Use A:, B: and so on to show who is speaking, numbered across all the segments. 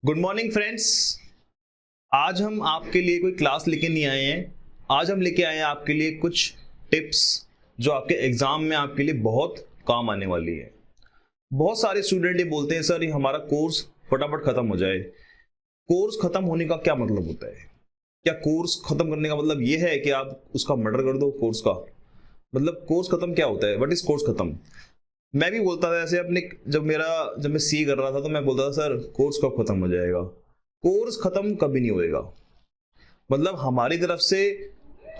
A: Good morning friends. आज हम आपके लिए कोई क्लास लेके नहीं आए हैं। आज हम लेके आए हैं आपके लिए कुछ टिप्स जो आपके एग्जाम में आपके लिए बहुत काम आने वाली है। बहुत सारे स्टूडेंट ये बोलते हैं सर ये हमारा कोर्स फटाफट खत्म हो जाए। कोर्स खत्म होने का क्या मतलब होता है? क्या कोर्स खत्म करने का मतलब ये है कि आप उसका मर्डर कर दो? कोर्स का मतलब कोर्स खत्म क्या होता है? व्हाट इज कोर्स खत्म? मैं भी बोलता था ऐसे अपने जब मैं सी कर रहा था तो मैं बोलता था सर कोर्स कब खत्म हो जाएगा। कोर्स खत्म कभी नहीं होएगा। मतलब हमारी तरफ से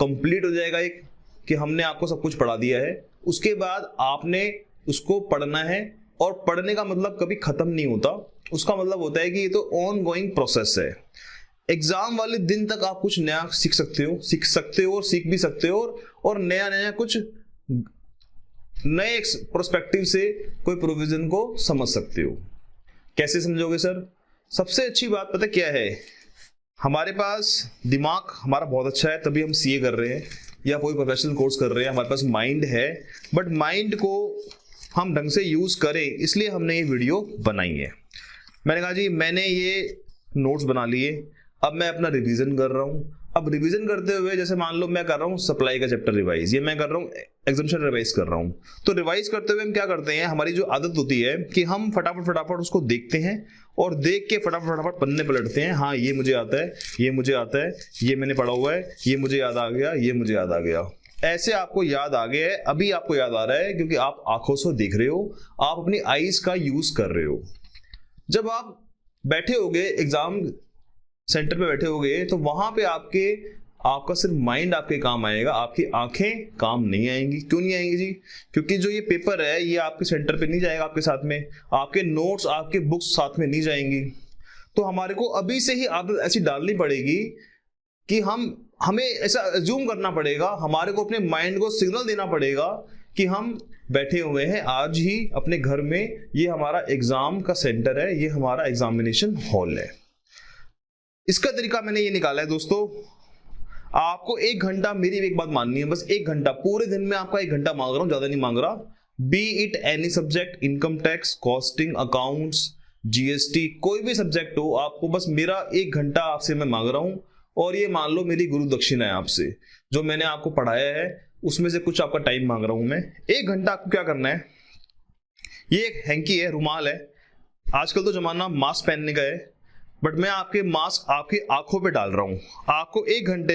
A: कंप्लीट हो जाएगा एक कि हमने आपको सब कुछ पढ़ा दिया है, उसके बाद आपने उसको पढ़ना है। और पढ़ने का मतलब कभी खत्म नहीं होता। उसका मतलब होता है कि ये तो ऑन गोइंग प्रोसेस है। एग्जाम वाले दिन तक आप कुछ नया सीख सकते हो और सीख भी सकते हो और नया नया कुछ नए प्रोस्पेक्टिव से कोई प्रोविजन को समझ सकते हो। कैसे समझोगे सर? सबसे अच्छी बात पता क्या है? हमारे पास दिमाग हमारा बहुत अच्छा है तभी हम सीए कर रहे हैं या कोई प्रोफेशनल कोर्स कर रहे हैं। हमारे पास माइंड है, बट माइंड को हम ढंग से यूज करें इसलिए हमने ये वीडियो बनाई है। मैंने कहा जी मैंने ये नोट्स बना लिए, अब मैं अपना रिवीजन कर रहा हूँ। अब रिवीजन करते हुए जैसे मान लो मैं कर रहा हूँ सप्लाई का चैप्टर रिवाइज, ये मैं कर रहा हूँ एग्जामिनेशन रिवाइज कर रहा हूँ। तो रिवाइज करते हुए हम क्या करते हैं, हमारी जो आदत होती है कि हम फटाफट उसको देखते हैं और देख के फटाफट पन्ने पलटते हैं। हाँ ये मुझे आता है, ये मुझे आता है, ये मैंने पढ़ा हुआ है, ये मुझे याद आ गया, ये मुझे याद आ गया। ऐसे आपको याद आ गया है, अभी आपको याद आ रहा है क्योंकि आप आंखों से देख रहे हो, आप अपनी आईज का यूज कर रहे हो। जब आप बैठे होगे एग्जाम सेंटर पे बैठे होगे तो वहां पे आपका सिर्फ माइंड आपके काम आएगा, आपकी आंखें काम नहीं आएंगी। क्यों नहीं आएंगी जी? क्योंकि जो ये पेपर है ये आपके सेंटर पे नहीं जाएगा आपके साथ में, आपके नोट्स आपके बुक्स साथ में नहीं जाएंगी। तो हमारे को अभी से ही आदत ऐसी डालनी पड़ेगी कि हमें ऐसा अज्यूम करना पड़ेगा, हमारे को अपने माइंड को सिग्नल देना पड़ेगा कि हम बैठे हुए हैं आज ही अपने घर में, ये हमारा एग्जाम का सेंटर है, ये हमारा एग्जामिनेशन हॉल है। इसका तरीका मैंने ये निकाला है दोस्तों। आपको 1 घंटा, मेरी एक बात माननी है, बस 1 घंटा पूरे दिन में आपका 1 घंटा मांग रहा हूं, ज्यादा नहीं मांग रहा। B it any subject, income tax, costing, accounts, GST, कोई भी सब्जेक्ट हो, आपको बस मेरा 1 घंटा आपसे मैं मांग रहा हूं। और ये मान लो मेरी गुरु दक्षिणा है आपसे, जो मैंने आपको पढ़ाया है उसमें से कुछ आपका टाइम मांग रहा हूं मैं। 1 घंटा आपको क्या करना है, ये एक हैंकी है, रुमाल है। आजकल तो जमाना मास्क पहनने का है, बट मैं आपके मास्क आपकी आंखों पे डाल रहा हूं। आपको 1 घंटे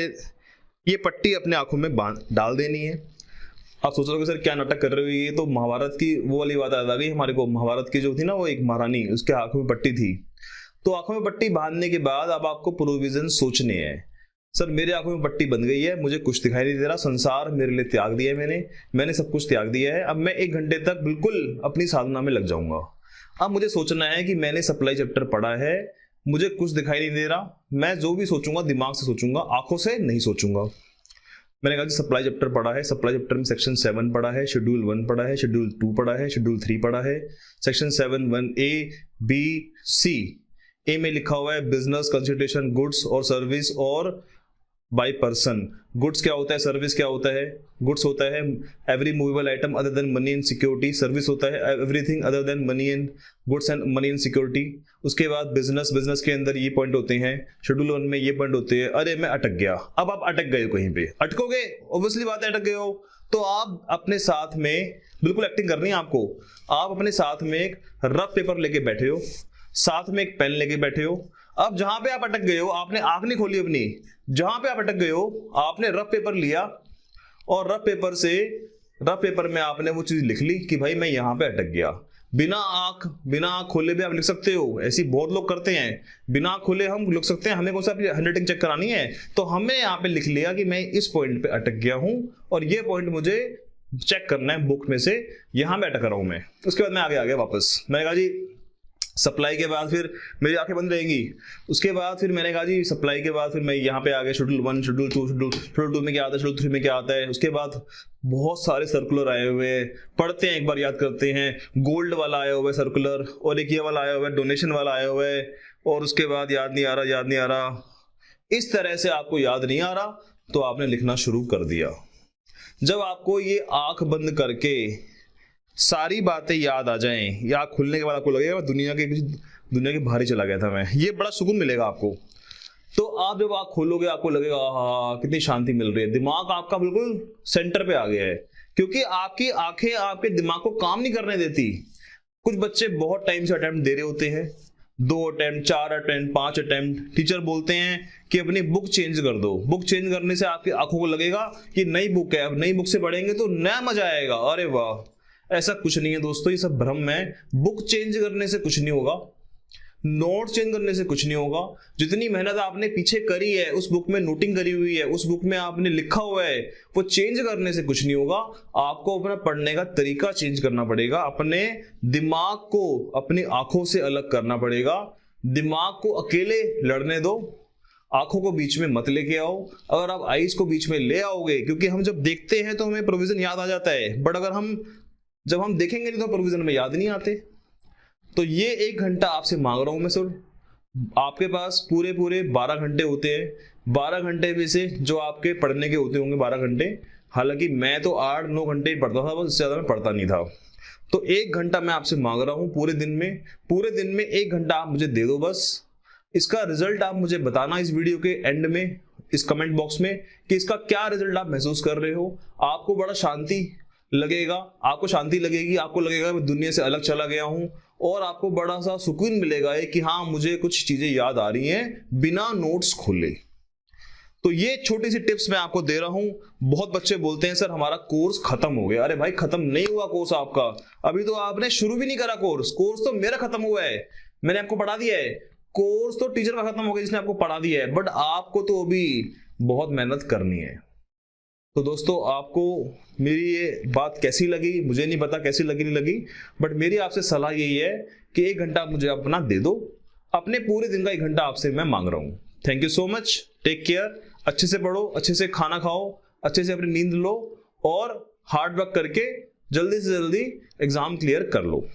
A: ये पट्टी अपने आंखों में डाल देनी है। आप सोच रहे हो सर क्या नाटक कर रहे हो, ये तो महाभारत की वो वाली बात याद आ गई हमारे को। महाभारत की जो थी ना वो एक महारानी, उसके आंखों में पट्टी थी। तो आंखों में पट्टी बांधने के बाद अब आपको प्रोविजन सोचने हैं। सर मेरे आंखों में पट्टी बंध गई है, मुझे कुछ दिखाई नहीं दे रहा, संसार मेरे लिए त्याग दिया है, मैंने सब कुछ त्याग दिया है। अब मैं 1 घंटे तक बिल्कुल अपनी साधना में लग जाऊंगा। अब मुझे सोचना है कि मैंने सप्लाई चैप्टर पढ़ा है, मुझे कुछ दिखाई नहीं दे रहा, मैं जो भी सोचूंगा दिमाग से सोचूंगा, आंखों से नहीं सोचूंगा। मैंने कहा कि सप्लाई चैप्टर पढ़ा है, सप्लाई चैप्टर में सेक्शन 7 पढ़ा है, शेड्यूल 1 पढ़ा है, शेड्यूल 2 पढ़ा है, शेड्यूल 3 पढ़ा है, सेक्शन 7 1A B C। ए में लिखा हुआ है बिजनेस, कंसिडरेशन, गुड्स और सर्विस और बाय पर्सन। गुड्स क्या होता है, सर्विस क्या होता है? गुड्स होता है every movable item other than money and security. Service होता है everything other than money and goods and money and security. उसके बाद बिजनेस के अंदर ये पॉइंट होते हैं, शेड्यूल 1 में ये पॉइंट होते हैं। अरे मैं अटक गया, अब आप अटक गए हो, कहीं पे अटकोगे, ऑब्वियसली बात है अटक गए हो। तो आप अपने साथ में बिल्कुल एक्टिंग करनी है आपको। आप अपने साथ में एक रफ पेपर लेके बैठे हो, साथ में एक पेन लेके बैठे हो। अब जहां पे आप अटक गए हो, आपने आंख नहीं खोली अपनी, जहां पे आप अटक गए हो आपने रफ पेपर लिया और रफ पेपर में आपने वो चीज लिख ली कि भाई मैं यहां पे अटक गया। बिना आंख खोले भी आप लिख सकते हो, ऐसी बहुत लोग करते हैं, बिना आंख खोले हम लिख सकते हैं। हमें कौन सा हैंडराइटिंग चेक करानी है, तो हमने यहाँ पे लिख लिया कि मैं इस पॉइंट पे अटक गया हूं और ये पॉइंट मुझे चेक करना है बुक में से, यहां पे अटक रहा हूं मैं। उसके बाद मैं आगे आ गया वापस। मैंने कहा जी सप्लाई के बाद फिर मेरी आंखें बंद रहेंगी। उसके बाद फिर मैंने कहा जी सप्लाई के बाद फिर मैं यहाँ पे आ गया, शेड्यूल 1, शेड्यूल 2, शेड्यूल 2 में क्या आता है, शेड्यूल 3 में क्या आता है। उसके बाद बहुत सारे सर्कुलर आए हुए हैं, पढ़ते हैं, एक बार याद करते हैं। गोल्ड वाला आया हुआ है सर्कुलर, और एक ये वाला आया हुआ है, डोनेशन वाला आया हुआ है, और उसके बाद याद नहीं आ रहा। इस तरह से आपको याद नहीं आ रहा तो आपने लिखना शुरू कर दिया। जब आपको ये आंख बंद करके सारी बातें याद आ जाएं, या खुलने के बाद आपको लगेगा दुनिया के किसी दुनिया के बाहर ही चला गया था मैं। ये बड़ा सुकून मिलेगा आपको। तो आप जब आँख खोलोगे आपको लगेगा हाँ कितनी शांति मिल रही है, दिमाग आपका बिल्कुल सेंटर पे आ गया है, क्योंकि आपकी आंखें आपके दिमाग को काम नहीं करने देती। कुछ बच्चे बहुत टाइम से अटेम्प्ट दे रहे होते हैं, 2 अटेम्प्ट, 4 अटेम्प्ट, 5 अटेम्प्ट, टीचर बोलते हैं कि अपनी बुक चेंज कर दो। बुक चेंज करने से आपकी आंखों को लगेगा कि नई बुक है, अब नई बुक से पढ़ेंगे तो नया मजा आएगा, अरे वाह। ऐसा कुछ नहीं है दोस्तों, ये सब भ्रम है। बुक चेंज करने से कुछ नहीं होगा, नोट चेंज करने से कुछ नहीं होगा। जितनी मेहनत आपने पीछे करी है, उस बुक में नोटिंग करी हुई है, उस बुक में आपने लिखा हुआ है, वो चेंज करने से कुछ नहीं होगा। आपको अपना पढ़ने का तरीका चेंज करना पड़ेगा, अपने दिमाग को अपनी आंखों से अलग करना पड़ेगा। दिमाग को अकेले लड़ने दो, आंखों को बीच में मत लेके आओ। अगर आप आईज को बीच में ले आओगे, क्योंकि हम जब देखते हैं तो हमें प्रोविजन याद आ जाता है, बट अगर जब हम देखेंगे नहीं तो प्रोविजन में याद नहीं आते। तो ये 1 घंटा आपसे मांग रहा हूं मैं सर। आपके पास पूरे 12 घंटे होते हैं। 12 घंटे में से जो आपके पढ़ने के होते होंगे 12 घंटे, हालांकि मैं तो 8-9 घंटे ही पढ़ता था, बस ज्यादा मैं पढ़ता नहीं था। तो 1 घंटा मैं आपसे मांग रहा हूं पूरे दिन में 1 घंटा आप मुझे दे दो बस। इसका रिजल्ट आप मुझे बताना इस वीडियो के एंड में, इस कमेंट बॉक्स में, कि इसका क्या रिजल्ट आप महसूस कर रहे हो। आपको बड़ा शांति लगेगा, आपको शांति लगेगी, आपको लगेगा मैं दुनिया से अलग चला गया हूं, और आपको बड़ा सा सुकून मिलेगा कि हाँ मुझे कुछ चीजें याद आ रही हैं बिना नोट्स खोले। तो ये छोटी सी टिप्स मैं आपको दे रहा हूं। बहुत बच्चे बोलते हैं सर हमारा कोर्स खत्म हो गया। अरे भाई खत्म नहीं हुआ कोर्स आपका, अभी तो आपने शुरू भी नहीं करा कोर्स तो मेरा खत्म हुआ है, मैंने आपको पढ़ा दिया है। कोर्स तो टीचर का खत्म हो गया जिसने आपको पढ़ा दिया है, बट आपको तो अभी बहुत मेहनत करनी है। तो दोस्तों आपको मेरी ये बात कैसी लगी मुझे नहीं पता, कैसी लगी नहीं लगी, बट मेरी आपसे सलाह यही है कि 1 घंटा मुझे अपना दे दो, अपने पूरे दिन का 1 घंटा आपसे मैं मांग रहा हूं। Thank you so much, take care, अच्छे से पढ़ो, अच्छे से खाना खाओ, अच्छे से अपनी नींद लो, और हार्ड वर्क करके जल्दी से जल्दी एग्जाम क्लियर कर लो।